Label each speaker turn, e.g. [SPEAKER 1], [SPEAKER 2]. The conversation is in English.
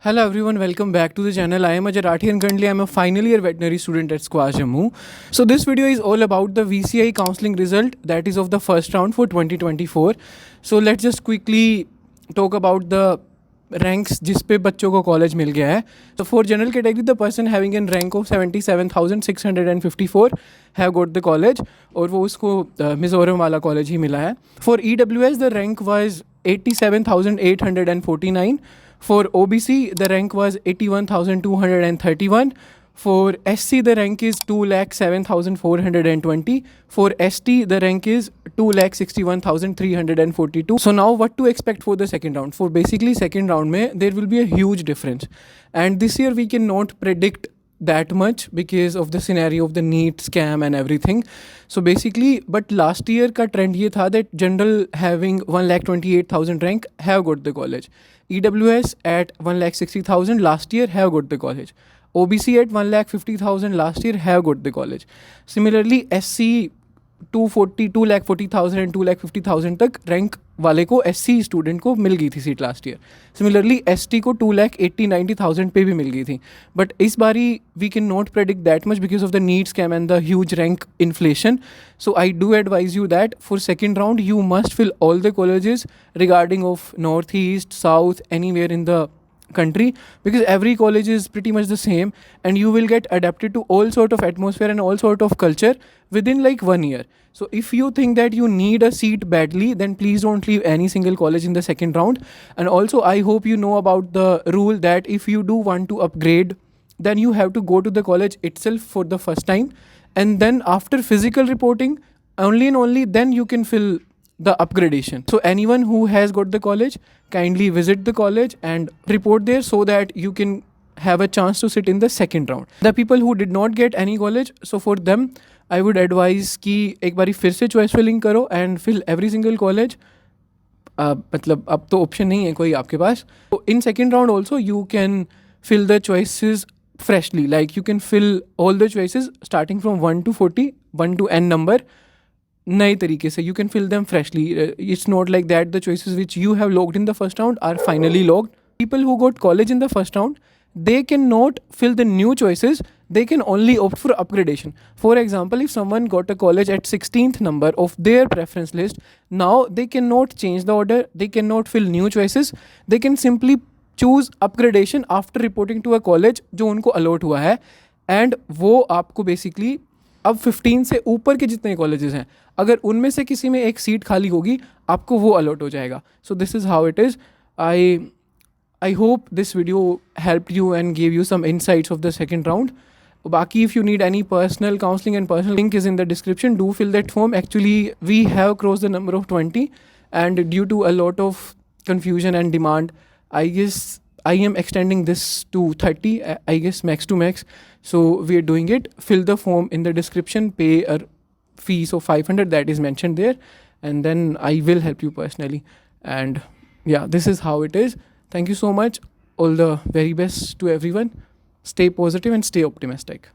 [SPEAKER 1] Hello everyone, welcome back to the channel. I am Ajay Rathi and currently I am a final year veterinary student at Squash Jammu. So this video is all about the VCI counselling result that is of the first round for 2024. So let's just quickly talk about the ranks जिस पे बच्चों को college मिल गया है. So for general category the person having a rank of 77,654 have got the college और वो उसको मिज़ोरम वाला कॉलेज ही मिला है. For EWS the rank was 87,849. For OBC, the rank was 81,231. For SC, the rank is 2,07,420. For ST, the rank is 2,61,342. So now what to expect for the second round? For basically second round, there will be a huge difference. And this year we cannot predict that much because of the scenario of the NEET scam and everything. So basically, but last year ka trend ye tha that general having 1,28,000 rank have got the college. EWS at 1,60,000 last year have got the college. OBC at 1,50,000 last year have got the college. Similarly, SC 2,40,000 and 2,50,000 तक rank वाले को SC student को मिल गई थी seat last year. Similarly ST को 2,80,90,000 पे भी मिल गई थी. बट इस बारी we can not predict that much because of the NEET scam and the huge rank inflation. So I do advise you that for second round you must fill all the colleges regarding of north east south anywhere in the country because every college is pretty much the same and you will get adapted to all sort of atmosphere and all sort of culture within like 1 year. So if you think that you need a seat badly, then please don't leave any single college in the second round. And also I hope you know about the rule that if you do want to upgrade, then you have to go to the college itself for the first time, and then after physical reporting only and only then you can fill the upgradation. So anyone who has got the college, kindly visit the college and report there so that you can have a chance to sit in the second round. The people who did not get any college, so for them I would advise कि एक बारी फिर से choice filling करो and fill every single college. मतलब अब तो option नहीं है कोई आपके पास. So in second round also you can fill the choices freshly. Like you can fill all the choices starting from 1 to 40, 1 to n number. नए तरीके से you can fill them freshly. It's not like that the choices which you have logged in the first round are finally logged. People who got college in the first round, they cannot fill the new choices. They can only opt for upgradation. For example, if someone got a college at 16th number of their preference list, now they cannot change the order. They cannot fill new choices. They can simply choose upgradation after reporting to a college जो उनको allot हुआ है. And वो आपको basically अब 15 से ऊपर के जितने कॉलेजेस हैं अगर उनमें से किसी में एक सीट खाली होगी आपको वो अलॉट हो जाएगा. So this is how it is. I hope this video help you and give you some insights of the second round. बाकी if you need any personal counselling and personal link is in the description. Do fill that form. Actually we have cross the number of 20 and due to a lot of confusion and demand, I guess I am extending this to 30, I guess max to max. So we are doing it. Fill the form in the description, pay a fees of 500 that is mentioned there, and then I will help you personally. And yeah, this is how it is. Thank you so much. All the very best to everyone. Stay positive and stay optimistic.